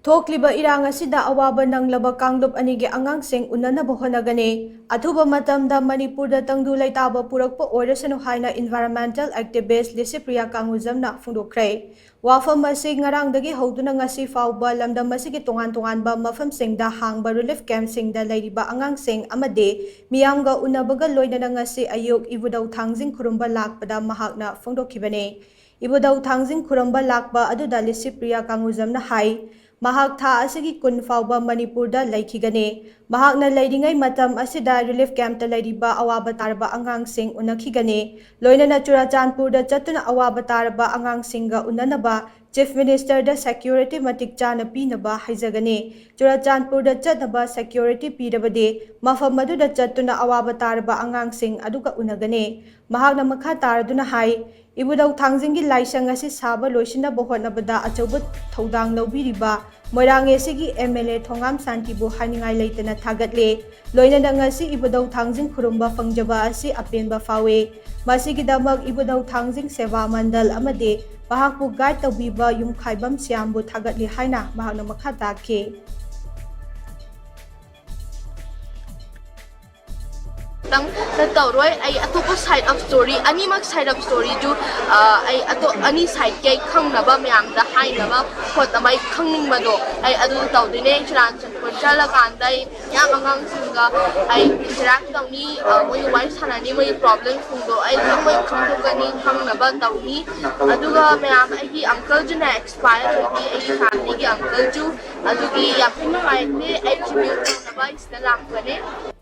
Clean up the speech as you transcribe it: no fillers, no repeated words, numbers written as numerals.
Thokliba irang asida awaba nanglaba Kanglup Anigi Angang Unanaba hotnagani. Athuba Matamda Manipur Da Tangdu Leitaba Purakpa Oirasanu haina Enviromental Activist Licypriya Kangujam phongdokkhre. Wapham ngarang dagi houduna ngasi faoba lamdam tonganba mapham shingda hangba relief camp shingda leiriba angang amade miyamga unabaga loinana ngasi ayuk Ibudhou Thangjing khurumba lakpada mahakna phongdokkibane. Ibudhou Thangjing khurumba lakba aduda Licypriya Kangujam hai mahak tha asigi kun faoba Manipur da laikhigane. Mahakna leiringai matam asida relief camp ta leiriba awaba tarba angang unakhigane. Loinana Churachandpur da chatuna awaba tarba angang ga unanaba Chief Minister da security matik chana pinaba haijagane. Churachandpur da chatnaba security pirabade mapham madu da chatuna awaba tarba angang aduga unagane. Mahakna makha taraduna hai Ibudhou Thangjing laisang asi saba loisina hotnabada achauba thodang laubiriba moirang asigi MLA thongam santibu haningai leitana thagatle loinana ngasi Ibudhou Thangjing khurumba fangjaba asi apenba fawe masigidamak Ibudhou Thangjing seva mandal amade mahakpu guide tawbiba yumkhaibam siambu thagatle haina mahakna makha takhe tang natawroi ai atopa side of story animak side of story ju ai ato ani side ke khangnaba myam da hainaba hotnamai khangning do ai adu tawdine chran chanpur chala kandai yam angang singa ai interact tawni moi wai sanani moi problem fundo ai moi khangdokani khangnaba tawni aduga myam ai gi uncle ju na expire hogi ai family gi uncle ju adugi yam pinga ai ne attribute naba is the lakwane